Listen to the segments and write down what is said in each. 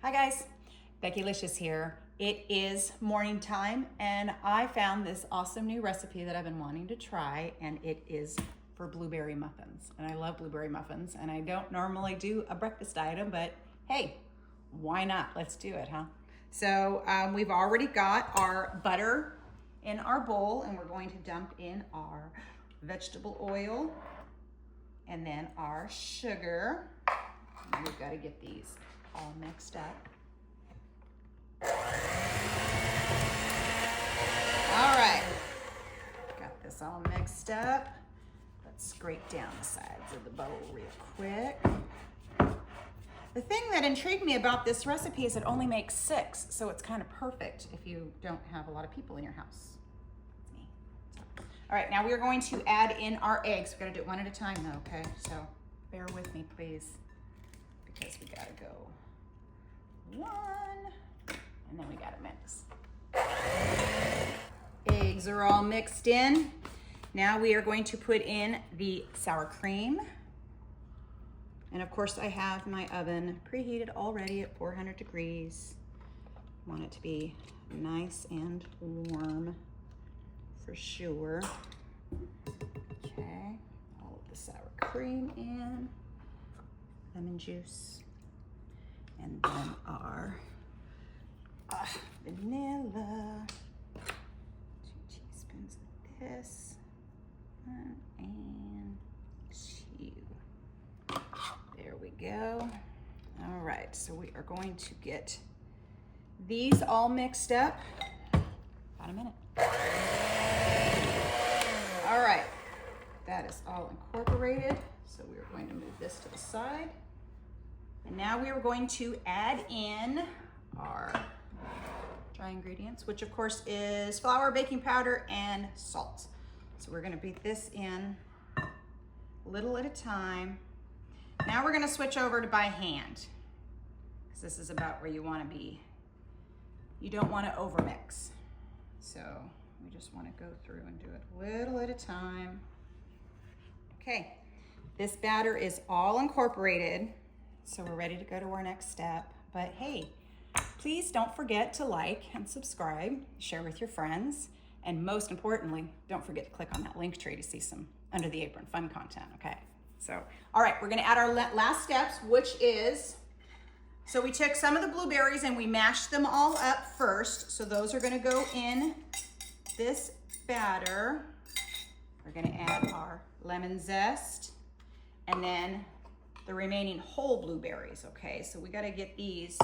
Hi guys, Becki-licious here. It is morning time and I found this awesome new recipe that I've been wanting to try, and it is for blueberry muffins. And I love blueberry muffins, and I don't normally do a breakfast item, but hey, why not? Let's do it, huh? So we've already got our butter in our bowl, and we're going to dump in our vegetable oil and then our sugar. And we've got to get these all mixed up. All right, got this all mixed up. Let's scrape down the sides of the bowl real quick. The thing that intrigued me about this recipe is it only makes 6, so it's kind of perfect if you don't have a lot of people in your house. That's me. So, all right, now we're going to add in our eggs. We gotta do it one at a time though, okay? So bear with me, please, because we gotta go 1, and then we gotta mix. Eggs are all mixed in. Now we are going to put in the sour cream. And of course I have my oven preheated already at 400 degrees. I want it to be nice and warm for sure. Okay, all of the sour cream in, lemon juice, and then our vanilla, 2 teaspoons of this, 1 and 2. There we go. All right, so we are going to get these all mixed up. About a minute. All right, that is all incorporated. So we are going to move this to the side. And now we are going to add in our dry ingredients, which of course is flour, baking powder, and salt. So we're gonna beat this in a little at a time. Now we're gonna switch over to by hand, because this is about where you wanna be. You don't wanna overmix. So we just wanna go through and do it a little at a time. Okay, this batter is all incorporated, so we're ready to go to our next step. But hey, please don't forget to like and subscribe, share with your friends, and most importantly, don't forget to click on that link tree to see some Under the Apron fun content, okay? So, all right, we're gonna add our last steps, which is, so we took some of the blueberries and we mashed them all up first. So those are gonna go in this batter. We're gonna add our lemon zest and then the remaining whole blueberries, okay? So we gotta get these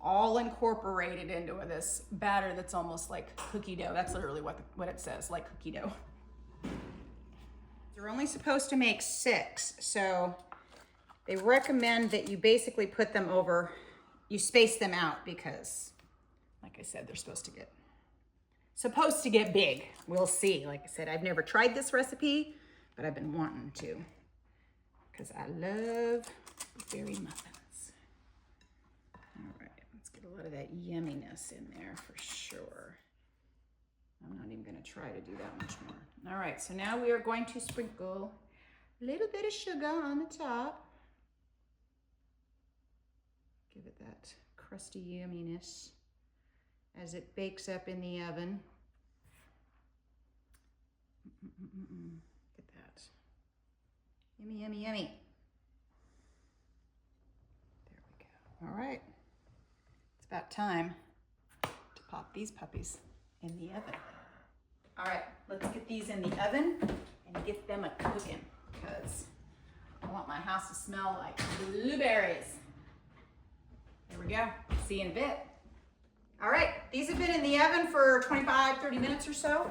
all incorporated into this batter that's almost like cookie dough. That's literally what it says, like cookie dough. You're only supposed to make 6, so they recommend that you basically put them over, you space them out, because like I said, they're supposed to get big. We'll see. Like I said, I've never tried this recipe, but I've been wanting to, because I love blueberry muffins. All right, let's get a lot of that yumminess in there for sure. I'm not even gonna try to do that much more. All right, so now we are going to sprinkle a little bit of sugar on the top. Give it that crusty yumminess as it bakes up in the oven. Look at that. Yummy, yummy, yummy. There we go. All right, it's about time to pop these puppies in the oven. All right, let's get these in the oven and get them a cooking, because I want my house to smell like blueberries. There we go. See you in a bit. All right, these have been in the oven for 25, 30 minutes or so.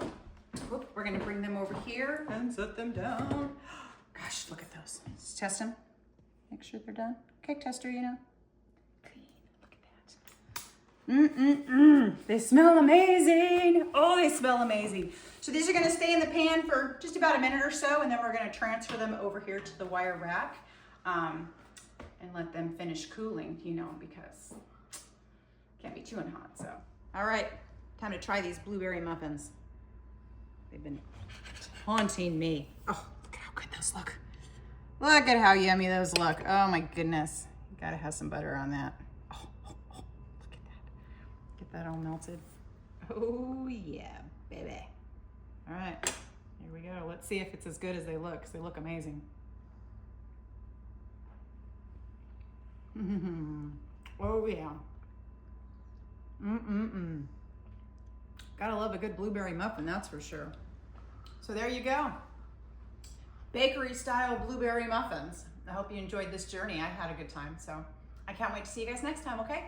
Oop, we're gonna bring them over here and set them down. Gosh, look at those. Let's test them. Make sure they're done. Cake tester, you know. They smell amazing. Oh, they smell amazing. So these are gonna stay in the pan for just about a minute or so, and then we're gonna transfer them over here to the wire rack and let them finish cooling, you know, because can't be too hot, so. All right, time to try these blueberry muffins. They've been haunting me. Oh, look at how good those look. Look at how yummy those look. Oh my goodness. You gotta have some butter on that. Oh. Get that all melted. Oh yeah, baby. All right, here we go. Let's see if it's as good as they look, because they look amazing. Oh yeah. Gotta love a good blueberry muffin, that's for sure. So there you go. Bakery style blueberry muffins. I hope you enjoyed this journey. I had a good time, so I can't wait to see you guys next time, okay?